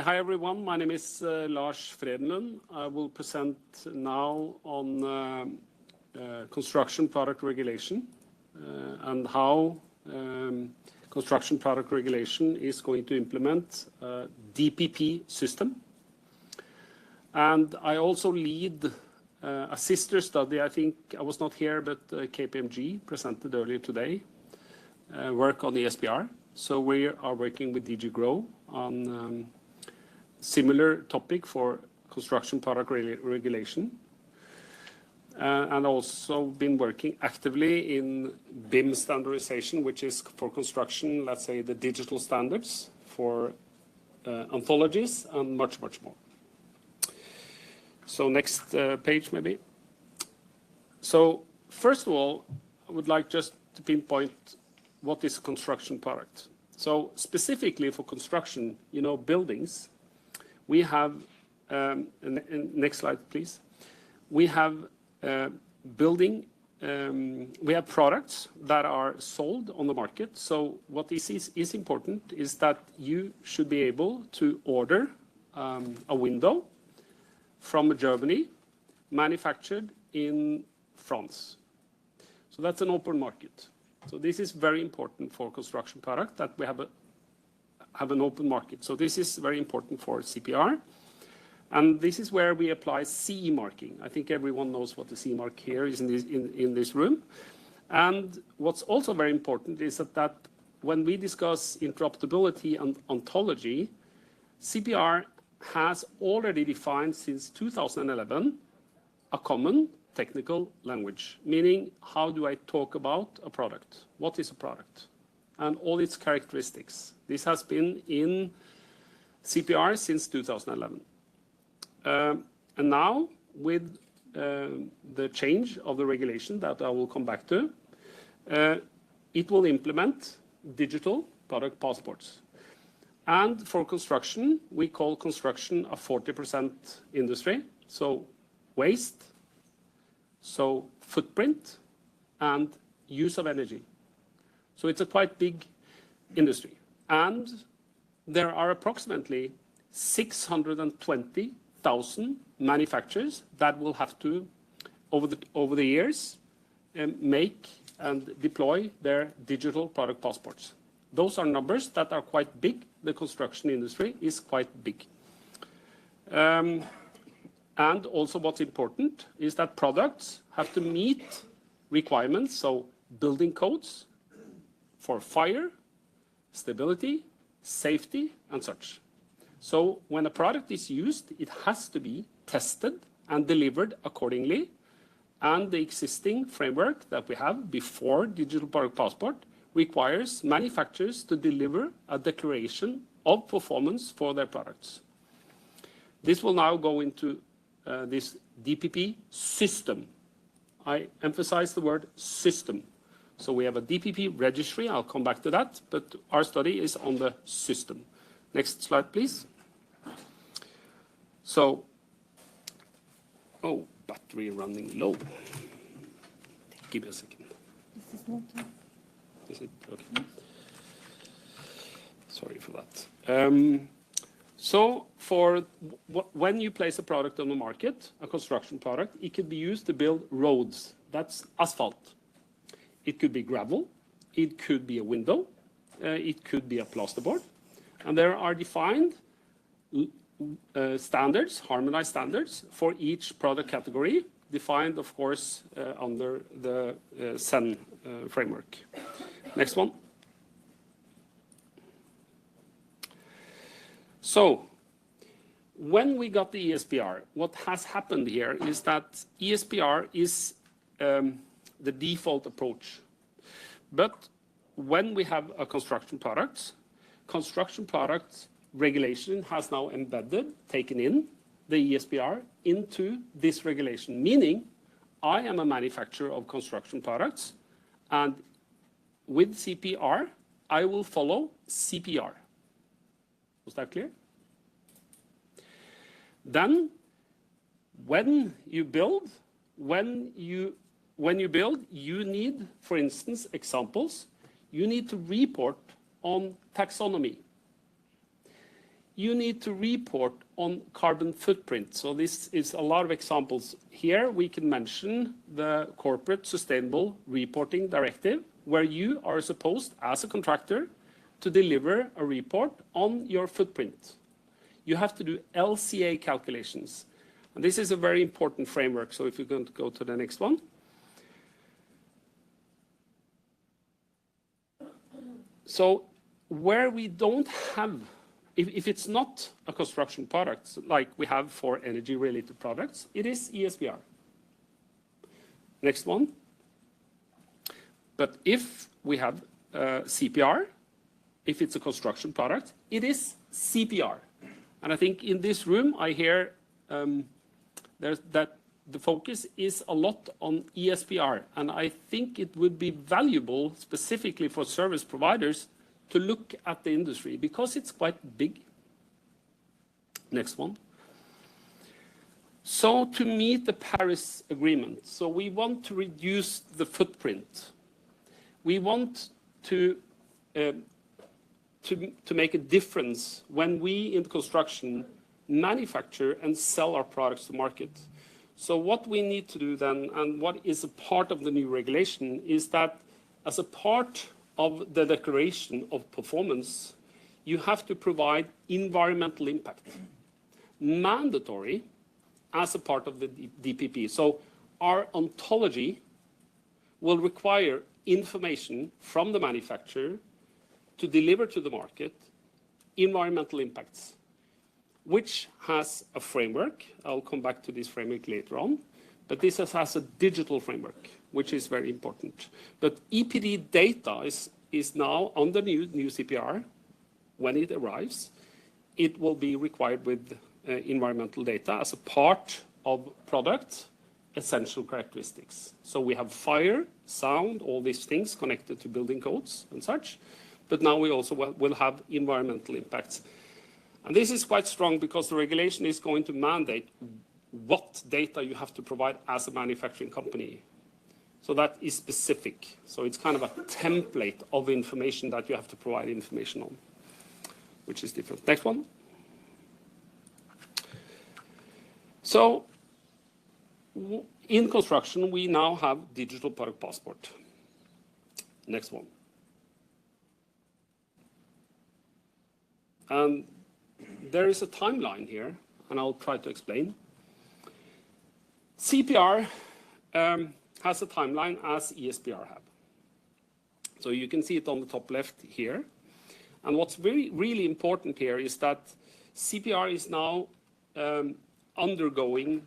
Hi everyone, my name is Lars Fredenlund. I will present now on construction product regulation and how construction product regulation is going to implement a DPP system. And I also lead a sister study. I think I was not here, but KPMG presented earlier today, work on the ESPR. So we are working with DG Grow on similar topic for construction product regulation. And also been working actively in BIM standardization, which is for construction, let's say the digital standards for anthologies and much, much more. So next page maybe. So first of all, I would like just to pinpoint what is construction product. So specifically for construction, you know, buildings, we have, next slide please. We have we have products that are sold on the market. So what is important is that you should be able to order a window from Germany, manufactured in France. So that's an open market. So this is very important for construction product, that we have an open market. So this is very important for CPR. And this is where we apply CE marking. I think everyone knows what the CE mark here is in this room. And what's also very important is that when we discuss interoperability and ontology, CPR has already defined since 2011 a common technical language, meaning how do I talk about a product? What is a product? And all its characteristics. This has been in CPR since 2011. And now with the change of the regulation that I will come back to, it will implement digital product passports. And for construction, we call construction a 40% industry. So waste, so footprint, and use of energy. So it's a quite big industry. And there are approximately 620,000 manufacturers that will have to, over the years, make and deploy their digital product passports. Those are numbers that are quite big. The construction industry is quite big. And also what's important is that products have to meet requirements, so building codes for fire, stability, safety, and such. So when a product is used, it has to be tested and delivered accordingly. And the existing framework that we have before Digital Product Passport requires manufacturers to deliver a declaration of performance for their products. This will now go into this DPP system. I emphasize the word system. So we have a DPP registry, I'll come back to that, but our study is on the system. Next slide, please. So, oh, battery running low. Give me a second. This is not. Is it? Okay. Sorry for that. So for when you place a product on the market, a construction product, it could be used to build roads. That's asphalt. It could be gravel. It could be a window. It could be a plasterboard. And there are defined standards, harmonized standards for each product category, defined, of course, under the CEN framework. Next one. So, when we got the ESPR, what has happened here is that ESPR is the default approach. But when we have a construction products regulation has now embedded, taken in the ESPR into this regulation, meaning I am a manufacturer of construction products, and with CPR, I will follow CPR. Was that clear? Then, when you build, you need, for instance, examples, you need to report on taxonomy. you need to report on carbon footprint. So this is a lot of examples. Here we can mention the Corporate Sustainable Reporting Directive, where you are supposed, as a contractor, to deliver a report on your footprint. You have to do LCA calculations. And this is a very important framework. So if you can go to the next one. So where we don't have, if it's not a construction product like we have for energy-related products, it is ESPR. Next one. But if we have CPR, if it's a construction product, it is CPR. And I think in this room, I hear that the focus is a lot on ESPR. And I think it would be valuable, specifically for service providers, to look at the industry because it's quite big. Next one. So to meet the Paris Agreement, so we want to reduce the footprint. We want to make a difference when we in construction manufacture and sell our products to market. So what we need to do then, and what is a part of the new regulation, is that as a part of the declaration of performance, you have to provide environmental impact, mandatory as a part of the DPP. So our ontology will require information from the manufacturer to deliver to the market environmental impacts, which has a framework. I'll come back to this framework later on, but this has a digital framework, which is very important. But EPD data is now on the new CPR. When it arrives, it will be required with environmental data as a part of product essential characteristics. So we have fire, sound, all these things connected to building codes and such, but now we also will have environmental impacts. And this is quite strong because the regulation is going to mandate what data you have to provide as a manufacturing company. So that is specific. So it's kind of a template of information that you have to provide information on, which is different. Next one. So in construction, we now have digital product passport. Next one. And there is a timeline here, and I'll try to explain. CPR has a timeline as ESPR have. So you can see it on the top left here. And what's really important here is that CPR is now undergoing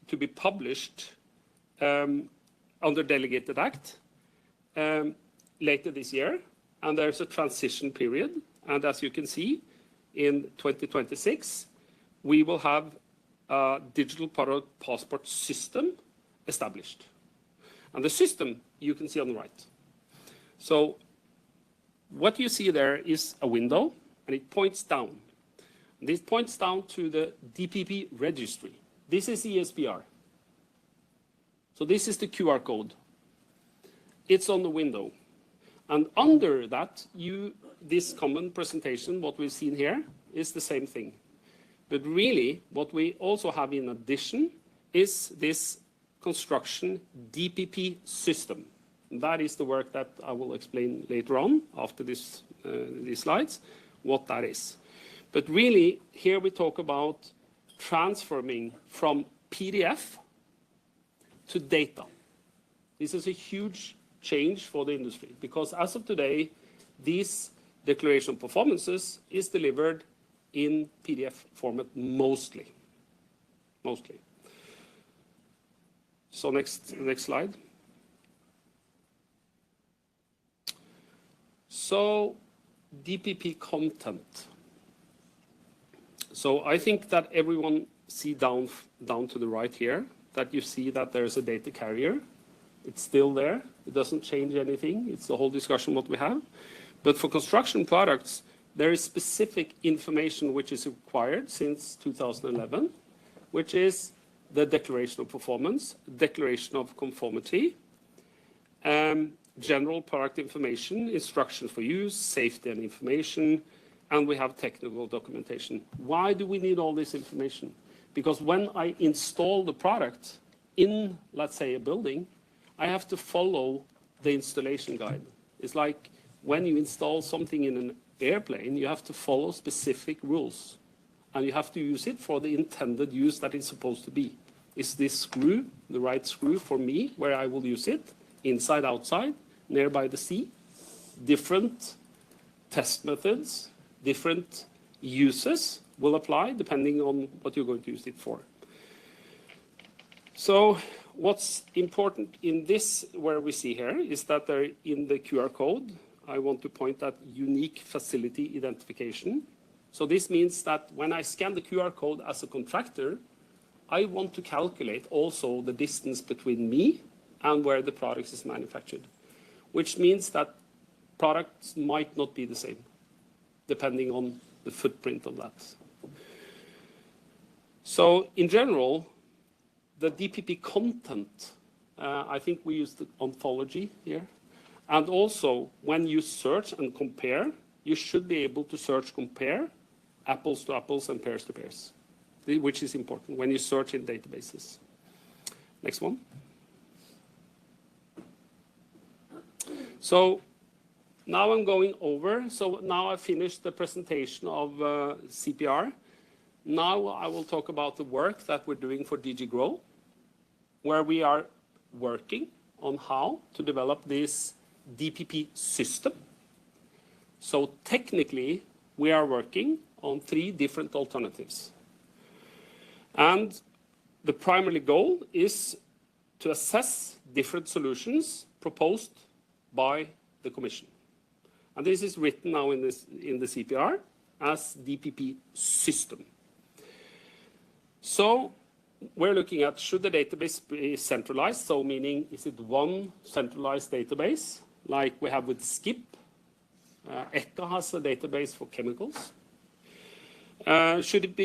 to be published under Delegated Act later this year. And there's a transition period. And as you can see, in 2026, we will have a digital product passport system established. And the system you can see on the right. So what you see there is a window, and it points down. And this points down to the DPP registry. This is ESPR. So this is the QR code. It's on the window. And under that, this common presentation, what we've seen here, is the same thing. But really, what we also have in addition is this construction DPP system. That is the work that I will explain later on after these slides, what that is. But really, here we talk about transforming from PDF to data. This is a huge change for the industry because as of today, these declaration performances is delivered in PDF format mostly. So next slide. So DPP content. So I think that everyone see down to the right here that you see that there's a data carrier. It's still there. It doesn't change anything. It's the whole discussion what we have. But for construction products, there is specific information which is required since 2011, which is the declaration of performance, declaration of conformity, general product information, instructions for use, safety and information, and we have technical documentation. Why do we need all this information? Because when I install the product in, let's say, a building, I have to follow the installation guide. It's like when you install something in an airplane, you have to follow specific rules. And you have to use it for the intended use that it's supposed to be. Is this screw the right screw for me, where I will use it? Inside, outside, nearby the sea? Different test methods, different uses will apply depending on what you're going to use it for. So what's important in this, where we see here, is that there in the QR code, I want to point at unique facility identification. So this means that when I scan the QR code as a contractor, I want to calculate also the distance between me and where the product is manufactured, which means that products might not be the same, depending on the footprint of that. So in general, the DPP content, I think we use the ontology here. And also, when you search and compare, you should be able to search, compare, apples to apples and pairs to pairs, which is important when you search in databases. Next one. So now I'm going over. So now I finished the presentation of CPR. Now I will talk about the work that we're doing for DG Grow, where we are working on how to develop this DPP system. So technically, we are working on 3 different alternatives. And the primary goal is to assess different solutions proposed by the Commission. And this is written now in the CPR as DPP system. So we're looking at, should the database be centralized? So meaning, is it one centralized database, like we have with SKIP? ECHA has a database for chemicals. Should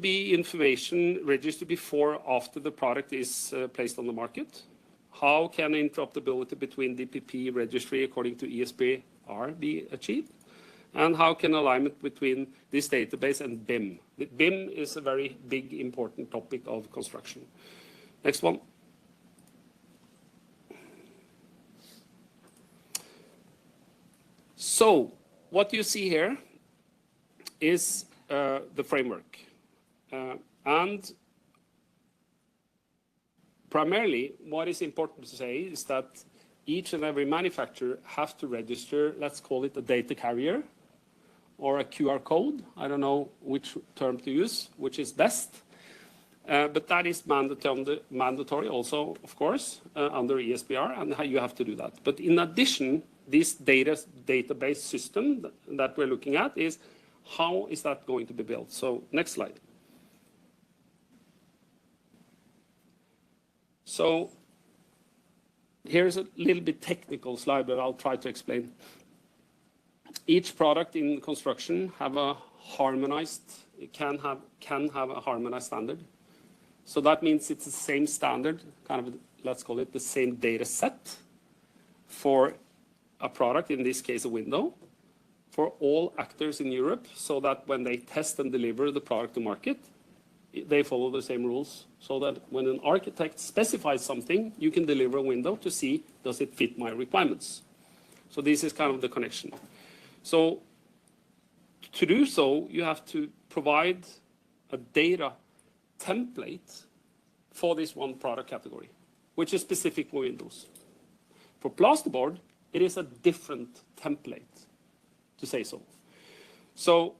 be information registered before or after the product is placed on the market? How can interoperability between DPP registry according to ESPR be achieved? And how can alignment between this database and BIM? The BIM is a very big, important topic of construction. Next one. So what you see here is the framework. And primarily, what is important to say is that each and every manufacturer has to register, let's call it a data carrier or a QR code. I don't know which term to use, which is best. But that is mandatory also, of course, under ESPR, and how you have to do that. But in addition, this database system that we're looking at is, how is that going to be built? So next slide. So here's a little bit technical slide, but I'll try to explain. Each product in construction have a harmonized, can have a harmonized standard. So that means it's the same standard, kind of, let's call it the same data set for a product, in this case a window, for all actors in Europe, so that when they test and deliver the product to market, they follow the same rules, so that when an architect specifies something, you can deliver a window to see, does it fit my requirements? So this is kind of the connection. So to do so, you have to provide a data template for this one product category, which is specific for Windows. For plasterboard, it is a different template, to say so. So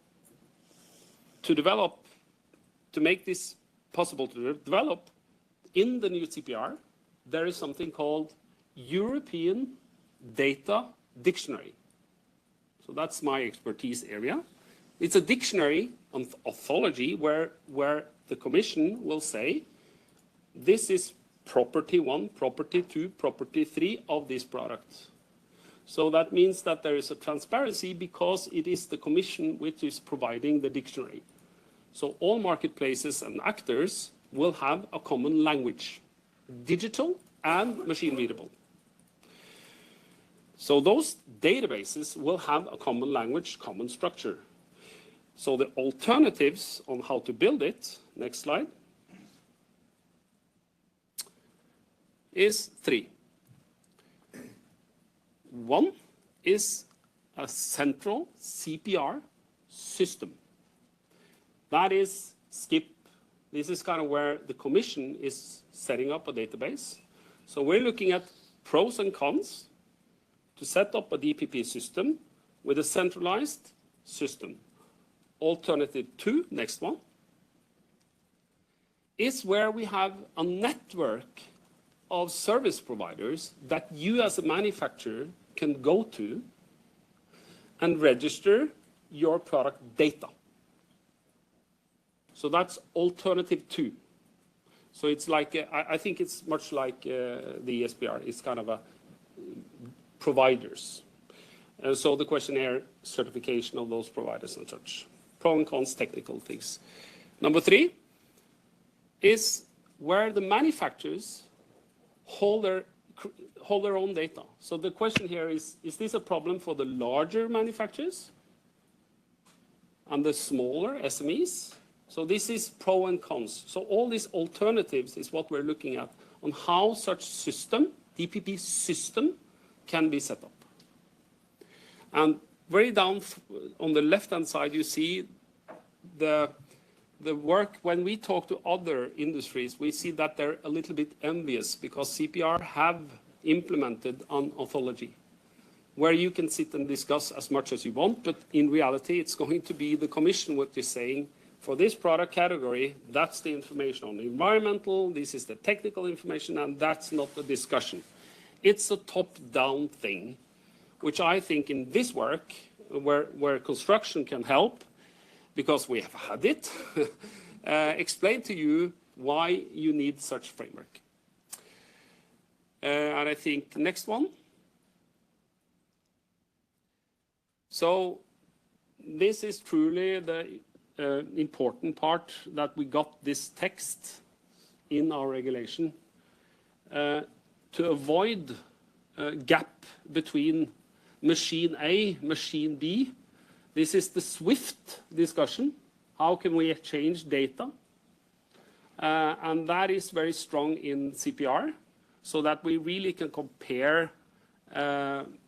to make this possible to develop, in the new CPR, there is something called European Data Dictionary. So that's my expertise area. It's a dictionary on orthology where the Commission will say, this is property 1, property 2, property 3 of this product. So that means that there is a transparency because it is the Commission which is providing the dictionary. So all marketplaces and actors will have a common language, digital and machine readable. So those databases will have a common language, common structure. So the alternatives on how to build it, next slide, is 3. One is a central CPR system. That is SCIP. This is kind of where the Commission is setting up a database. So we're looking at pros and cons to set up a DPP system with a centralized system. Alternative 2, next one, is where we have a network of service providers that you as a manufacturer can go to and register your product data. So that's alternative 2. So it's like, I think it's much like the ESPR. It's kind of a providers. So the questionnaire certification of those providers and such. Pro and cons, technical things. Number 3 is where the manufacturers hold their own data. So the question here is this a problem for the larger manufacturers and the smaller SMEs? So this is pro and cons. So all these alternatives is what we're looking at on how such system, DPP system, can be set up. And very down on the left-hand side, you see the work. When we talk to other industries, we see that they're a little bit envious because CPR have implemented an anthology where you can sit and discuss as much as you want, but in reality, it's going to be the Commission what is saying, for this product category, that's the information on the environmental, this is the technical information, and that's not the discussion. It's a top-down thing, which I think in this work, where construction can help, because we have had it, explain to you why you need such framework. And I think next one. So this is truly the important part, that we got this text in our regulation to avoid a gap between machine A, machine B. This is the SWIFT discussion. How can we exchange data? And that is very strong in CPR, so that we really can compare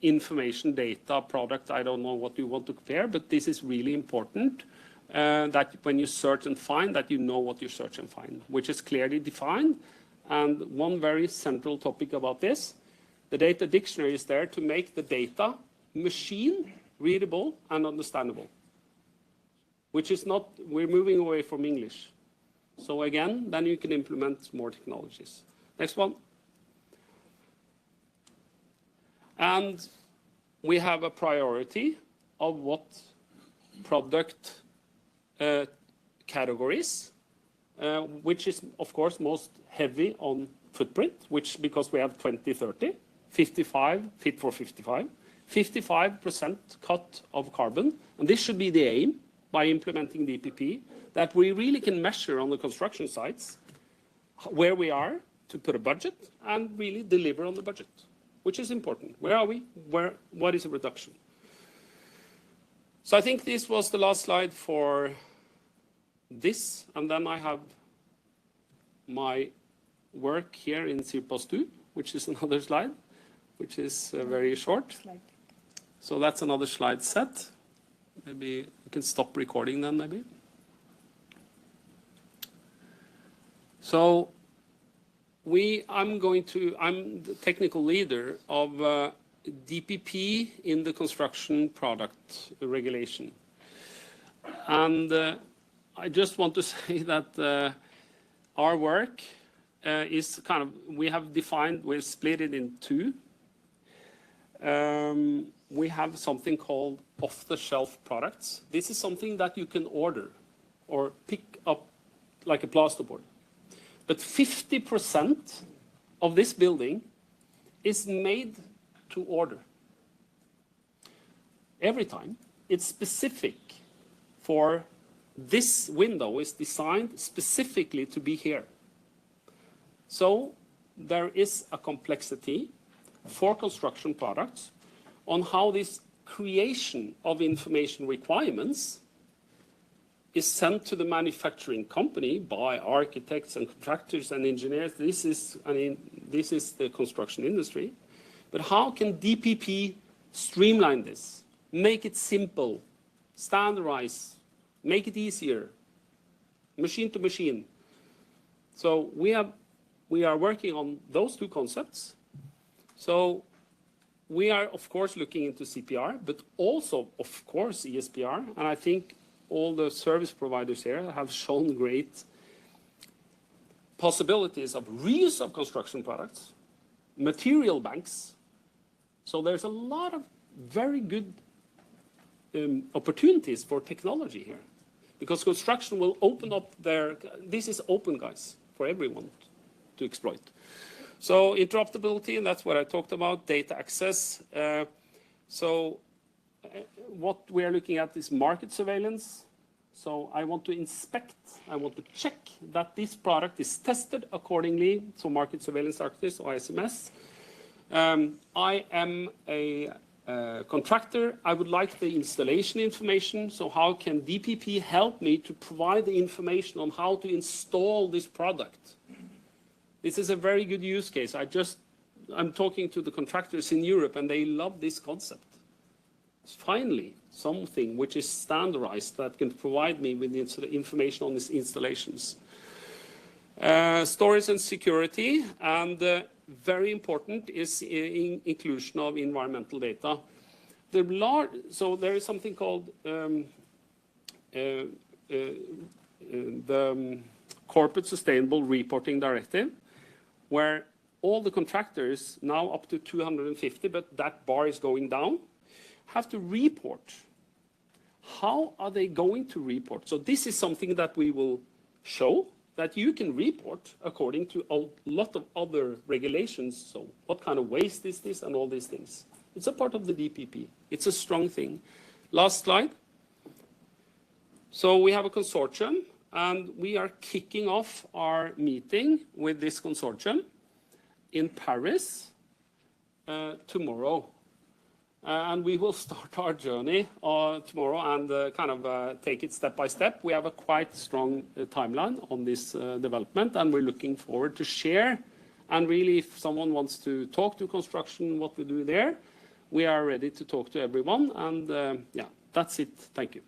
information, data, product. I don't know what you want to compare, but this is really important. That when you search and find, that you know what you search and find, which is clearly defined. And one very central topic about this, the data dictionary is there to make the data machine readable and understandable, which is not, we're moving away from English. So again, then you can implement more technologies. Next one. And we have a priority of what product categories, which is of course most heavy on footprint, which because we have 2030, 55, fit for 55, 55% cut of carbon. And this should be the aim by implementing DPP, that we really can measure on the construction sites where we are to put a budget and really deliver on the budget, which is important. Where are we? What is a reduction? So I think this was the last slide for this, and then I have my work here in CPOS 2, which is another slide, which is very short. So that's another slide set. Maybe you can stop recording then, maybe. So I'm the technical leader of DPP in the construction product regulation. And I just want to say that our work is kind of, we've split it in two. We have something called off-the-shelf products. This is something that you can order or pick up like a plasterboard. But 50% of this building is made to order. Every time. It's specific for this window is designed specifically to be here. So there is a complexity for construction products on how this creation of information requirements is sent to the manufacturing company by architects and contractors and engineers. This is the construction industry. But how can DPP streamline this, make it simple, standardize, make it easier, machine to machine? So we are working on those two concepts. So we are, of course, looking into CPR, but also, of course, ESPR. And I think all the service providers here have shown great possibilities of reuse of construction products, material banks. So there's a lot of very good opportunities for technology here, because construction will open up this is open, guys, for everyone to exploit. So interoperability, and that's what I talked about, data access. What we are looking at is market surveillance. So I want to inspect, I want to check that this product is tested accordingly. So market surveillance architects, or ISMS. I am a contractor. I would like the installation information. So how can DPP help me to provide the information on how to install this product? This is a very good use case. I'm talking to the contractors in Europe, and they love this concept. It's finally something which is standardized that can provide me with the information on these installations. Storage and security, and very important is inclusion of environmental data. So there is something called the Corporate Sustainable Reporting Directive, where all the contractors, now up to 250, but that bar is going down, have to report. How are they going to report? So this is something that we will show, that you can report according to a lot of other regulations. So what kind of waste is this and all these things. It's a part of the DPP. It's a strong thing. Last slide. So we have a consortium, and we are kicking off our meeting with this consortium in Paris tomorrow. And we will start our journey tomorrow and take it step by step. We have a quite strong timeline on this development, and we're looking forward to share. And really, if someone wants to talk to construction, what we do there, we are ready to talk to everyone. And yeah, that's it. Thank you.